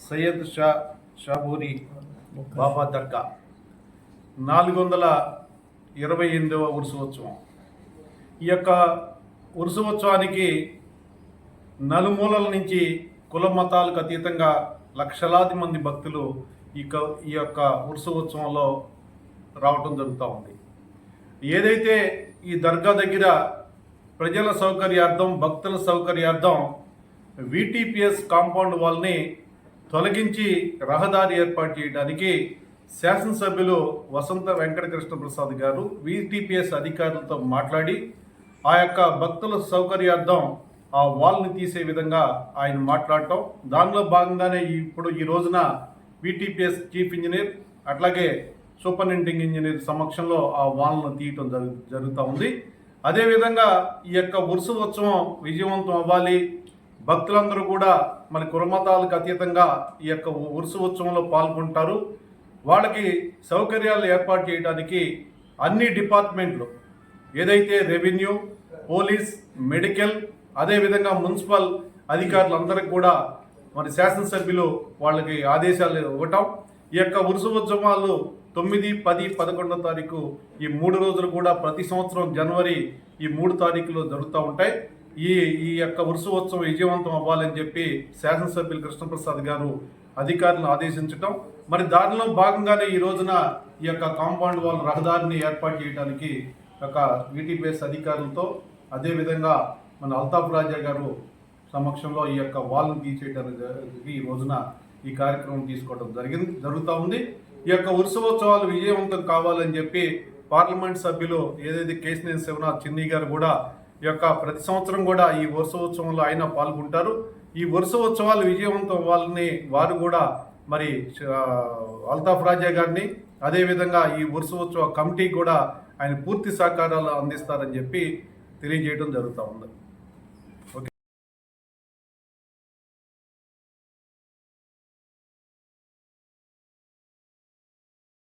సయ్యద్ షాబూరి బాబా దర్గా 428వ ఉత్సవం. ఈ యొక్క ఉత్సవానికి నలుమూలల నుంచి కుల మతాలకు అతీతంగా లక్షలాది మంది భక్తులు ఈ యొక్క ఉత్సవంలో రావటం జరుగుతూ ఉంది. ఏదైతే ఈ దర్గా దగ్గర ప్రజల సౌకర్యార్థం, భక్తుల సౌకర్యార్థం VTPS కాంపౌండ్ వాల్ని తొలగించి రహదారి ఏర్పాటు చేయడానికి శాసనసభ్యులు వసంత వెంకట కృష్ణ ప్రసాద్ గారు VTPS అధికారులతో మాట్లాడి ఆ యొక్క భక్తుల సౌకర్యార్థం ఆ వాల్ని తీసే విధంగా ఆయన మాట్లాడటం, దానిలో భాగంగానే ఇప్పుడు ఈ రోజున VTPS చీఫ్ ఇంజనీర్ అట్లాగే సూపరింటెండెంట్ ఇంజనీర్ సమక్షంలో ఆ వాల్ను తీయటం జరుగుతూ ఉంది. అదేవిధంగా ఈ యొక్క ఉత్సవం విజయవంతం అవ్వాలి, భక్తులందరూ కూడా మన కులమతాలకు అతీతంగా ఈ యొక్క ఉత్సవంలో పాల్గొంటారు. వాళ్ళకి సౌకర్యాలు ఏర్పాటు చేయడానికి అన్ని డిపార్ట్మెంట్లు ఏదైతే రెవెన్యూ, పోలీస్, మెడికల్, అదేవిధంగా మున్సిపల్ అధికారులందరికీ కూడా మరి శాసనసభ్యులు వాళ్ళకి ఆదేశాలు ఇవ్వటం, ఈ యొక్క ఉత్సవాలు 9, 10, 11వ తారీఖు ఈ 3 రోజులు కూడా ప్రతి సంవత్సరం జనవరి ఈ 3 తారీఖులో జరుగుతూ ఉంటాయి. ఈ యొక్క ఉత్సవం విజయవంతం అవ్వాలని చెప్పి శాసనసభ్యులు కృష్ణప్రసాద్ గారు అధికారులను ఆదేశించటం, మరి దానిలో భాగంగానే ఈ రోజున ఈ యొక్క కాంపౌండ్ వాల్ రహదారిని ఏర్పాటు చేయడానికి ఒక VTPS అధికారులతో అదేవిధంగా మన అల్తాఫ్ రాజా గారు సమక్షంలో ఈ యొక్క వాల్ని తీసేయడానికి ఈ రోజున ఈ కార్యక్రమం తీసుకోవడం జరుగుతూ ఉంది. ఈ యొక్క ఉత్సవాలు విజయవంతం కావాలని చెప్పి పార్లమెంట్ సభ్యులు ఏదైతే కేశినేని శివనాథ్ చిన్ని గారు కూడా ఈ యొక్క ప్రతి సంవత్సరం కూడా ఈ ఉత్సవంలో ఆయన పాల్గొంటారు. ఈ ఉత్సవాలు విజయవంతం అవ్వాలని వారు కూడా మరి అల్తాఫ్ రాజా గారిని అదేవిధంగా ఈ ఉత్సవ కమిటీ కూడా ఆయన పూర్తి సహకారాలు అందిస్తారని చెప్పి తెలియజేయడం జరుగుతూ ఉంది.